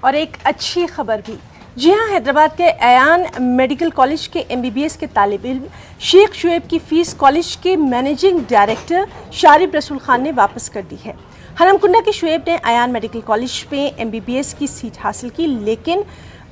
और एक अच्छी खबर भी। जी हाँ, हैदराबाद के अयान मेडिकल कॉलेज के MBBS के तालिब इल्म शेख शुएब की फ़ीस कॉलेज के मैनेजिंग डायरेक्टर शारिब रसूल खान ने वापस कर दी है। हरमकुंडा के शुएब ने अयान मेडिकल कॉलेज में MBBS की सीट हासिल की, लेकिन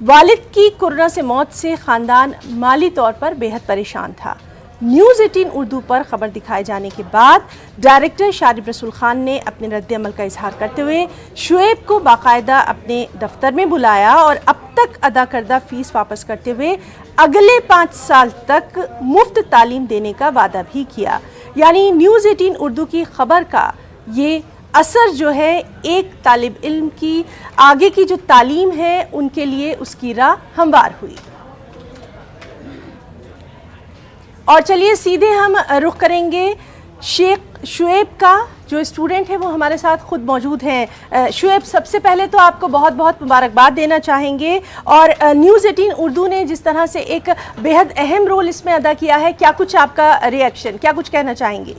वालिद की कोरोना से मौत से ख़ानदान माली तौर पर बेहद परेशान था। न्यूज़ 18 उर्दू पर खबर दिखाए जाने के बाद डायरेक्टर शारिब रसूल खान ने अपने रद्द-ए-अमल का इजहार करते हुए शुएब को बाकायदा अपने दफ्तर में बुलाया और अब तक अदा करदा फीस वापस करते हुए अगले 5 साल तक मुफ्त तालीम देने का वादा भी किया। यानी न्यूज़ 18 उर्दू की खबर का ये असर जो है एक तालिब इल्म की आगे की जो तालीम है उनके लिए उसकी राह हमवार हुई। और चलिए सीधे हम रुख करेंगे शेख शुएब का। जो स्टूडेंट है वो हमारे साथ खुद मौजूद हैं। शुएब, सबसे पहले तो आपको बहुत बहुत मुबारकबाद देना चाहेंगे और न्यूज़ 18 उर्दू ने जिस तरह से एक बेहद अहम रोल इसमें अदा किया है, क्या कुछ आपका रिएक्शन, क्या कुछ कहना चाहेंगे?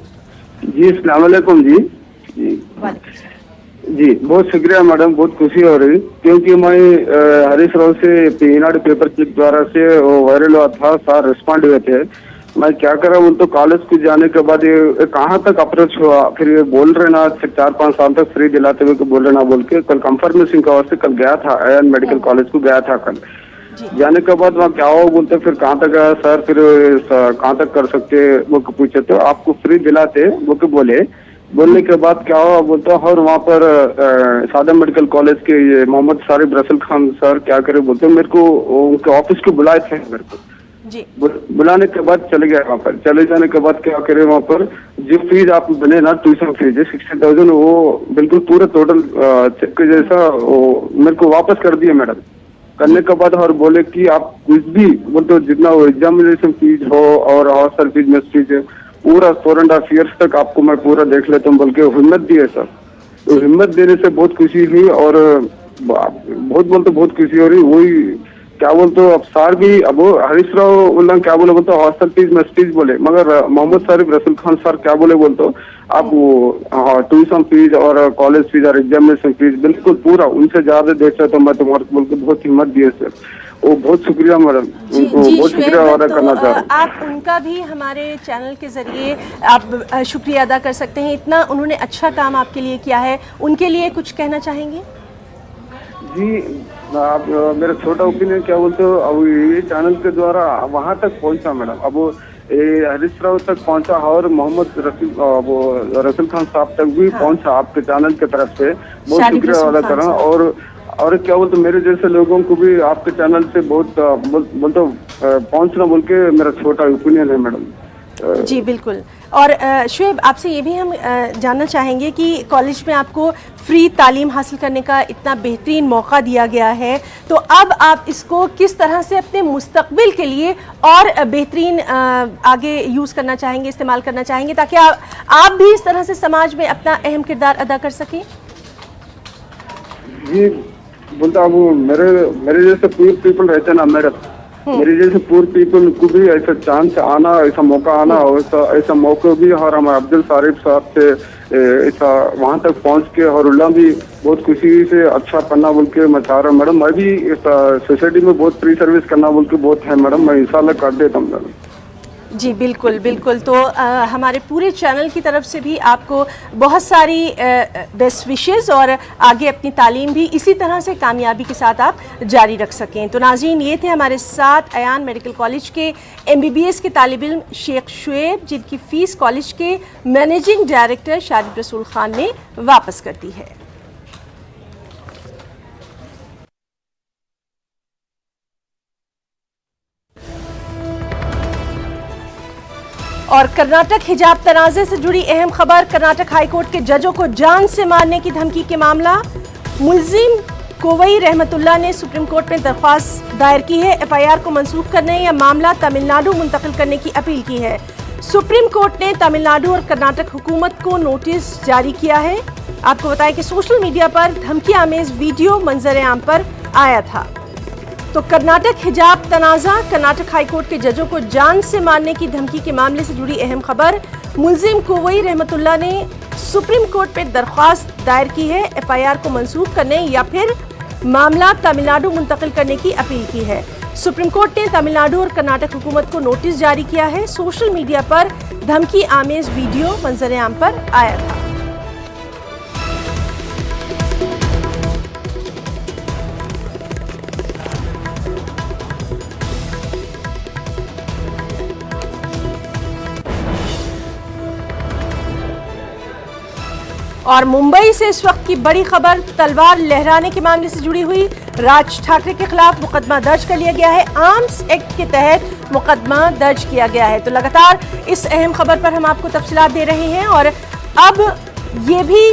जी अस्सलाम वालेकुम जी। जी बहुत शुक्रिया मैडम, बहुत खुशी हो रही क्योंकि मैं हरीश राव से पीनाड पेपर क्लिक द्वारा से वो वायरल हुआ था, सर रिस्पॉन्ड हुए थे। मैं क्या करा, उन तो कॉलेज को जाने के बाद ये कहाँ तक अप्रोच हुआ, फिर ये बोल रहे ना 4-5 साल तक फ्री दिलाते हुए बोल रहे ना बोल के कल कंफर्मेशन का वास्ते कल गया था, अयान मेडिकल कॉलेज को गया था। कल जाने के बाद वहाँ क्या हो बोलते, फिर कहाँ तक गया सर, फिर कहाँ तक कर सकते वो पूछे तो आपको फ्री दिलाते वो के बोलने के बाद क्या हुआ बोलता, और वहाँ पर सादा मेडिकल कॉलेज के ये मोहम्मद शारिब रसूल खान सर क्या करे बोलते, मेरे को उनके ऑफिस को बुलाए थे। मेरे को बुलाने के बाद चले गए वहाँ पर। चले जाने के बाद क्या करे, वहाँ पर जो फीस आप बने ना ट्यूशन फीस 60,000 वो बिल्कुल पूरा टोटल चेक के जैसा वो मेरे को वापस कर दिए मैडम। करने के बाद और बोले कि आप कुछ भी बोलते जितना वो एग्जामिनेशन फीस हो और हॉस्टल फीस में फीस है पूरा 4.5 ईयर्स तक आपको मैं पूरा देख लेता हूँ बोल के हिम्मत दिए सर। तो हिम्मत देने से बहुत खुशी हुई और बहुत खुशी हो रही। वही क्या बोलते अब सर भी अब हरीश राव उल्ला क्या बोले बोलते हॉस्टल फीस में फीस बोले, मगर मोहम्मद शारिब रसूल खान सर क्या बोले बोलते आप वो ट्यूशन फीस और कॉलेज फीस और एग्जामिनेशन फीस बिल्कुल पूरा उनसे ज्यादा देता तो मैं तुम्हारे बोल के बहुत हिम्मत दिए सर। वो बहुत शुक्रिया मैडम, उनको बहुत शुक्रिया अदा करना चाह रहा हूँ। आप उनका भी हमारे चैनल के जरिए आप शुक्रिया अदा कर सकते हैं, इतना उन्होंने अच्छा काम आपके लिए किया है, उनके लिए कुछ कहना चाहेंगे? जी आप मेरा छोटा ओपिनियन क्या बोलते हो, अब ये चैनल के द्वारा वहाँ तक पहुँचा मैडम, अब हरीश राव तक पहुँचा और मोहम्मद रसूल खान साहब तक भी पहुँचा आपके चैनल की तरफ से बहुत शुक्रिया अदा कर रहा हूँ। और क्या बोलते मेरे जैसे लोगों को भी आपके चैनल से बहुत बोलते पहुँचना बोल के मेरा छोटा ओपिनियन है मैडम। जी बिल्कुल। और शुएब, आपसे ये भी हम जानना चाहेंगे कि कॉलेज में आपको फ्री तालीम हासिल करने का इतना बेहतरीन मौका दिया गया है, तो अब आप इसको किस तरह से अपने मुस्तकबिल के लिए और बेहतरीन आगे यूज़ करना चाहेंगे, इस्तेमाल करना चाहेंगे, ताकि आप भी इस तरह से समाज में अपना अहम किरदार अदा कर सकें? जी बोलता वो मेरे जैसे पूरे पीपल रहते ना मैडम, मेरे जैसे पूरे पीपल को भी ऐसा चांस आना, ऐसा मौका आना, ऐसा मौका भी और हमारे अब्दुल शारिब साहब से ऐसा वहाँ तक पहुँच के और उल्ला भी बहुत खुशी से अच्छा पढ़ना बोल के मैं चाह रहा हूँ मैडम। मैं भी सोसाइटी में बहुत फ्री सर्विस करना बोल के बहुत है मैडम, मैं इंशाल्लाह कर देता हूँ मैडम। जी बिल्कुल बिल्कुल। तो हमारे पूरे चैनल की तरफ से भी आपको बहुत सारी बेस्ट विशेस और आगे अपनी तालीम भी इसी तरह से कामयाबी के साथ आप जारी रख सकें। तो नाज़रीन, ये थे हमारे साथ अयान मेडिकल कॉलेज के MBBS के तालिब इल्म शेख शुएब, जिनकी फ़ीस कॉलेज के मैनेजिंग डायरेक्टर शारिब रसूल खान ने वापस कर दी है। और कर्नाटक हिजाब तनाज़े से जुड़ी अहम खबर। कर्नाटक हाईकोर्ट के जजों को जान से मारने की धमकी के मामला, मुल्जिम कोवई रहमतुल्लाह ने सुप्रीम कोर्ट में दरख्वास्त दायर की है। FIR को मंसूख करने या मामला तमिलनाडु मुंतकिल करने की अपील की है। सुप्रीम कोर्ट ने तमिलनाडु और कर्नाटक हुकूमत को नोटिस जारी किया है। आपको बताएं कि सोशल मीडिया पर धमकी आमेज वीडियो मंजर आम पर आया था। तो कर्नाटक हिजाब तनाज़ा, कर्नाटक हाईकोर्ट के जजों को जान से मारने की धमकी के मामले से जुड़ी अहम खबर। मुल्जिम कोवई रहमतुल्लाह ने सुप्रीम कोर्ट में दरख्वास्त दायर की है FIR को मंसूख करने या फिर मामला तमिलनाडु मुंतकिल करने की अपील की है। सुप्रीम कोर्ट ने तमिलनाडु और कर्नाटक हुकूमत को नोटिस जारी किया है। सोशल मीडिया पर धमकी आमेज वीडियो मंजर आम पर आया था। और मुंबई से इस वक्त की बड़ी खबर तलवार लहराने के मामले से जुड़ी हुई। राज ठाकरे के खिलाफ मुकदमा दर्ज कर लिया गया है। आर्म्स एक्ट के तहत मुकदमा दर्ज किया गया है। तो लगातार इस अहम खबर पर हम आपको तफसीलात दे रहे हैं और अब ये भी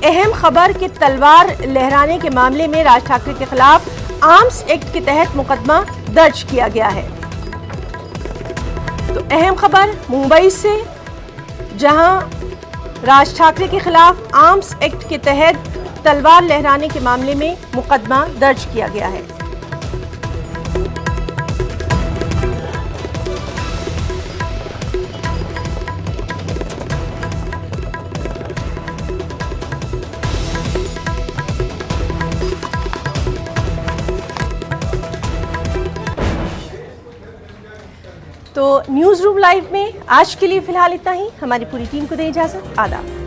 अहम खबर कि तलवार लहराने के मामले में राज ठाकरे के खिलाफ आर्म्स एक्ट के तहत मुकदमा दर्ज किया गया है। तो अहम खबर मुंबई से, जहां राज ठाकरे के खिलाफ आर्म्स एक्ट के तहत तलवार लहराने के मामले में मुकदमा दर्ज किया गया है। तो न्यूज़ रूम लाइव में आज के लिए फिलहाल इतना ही। हमारी पूरी टीम को दें इजाजत। आदाब।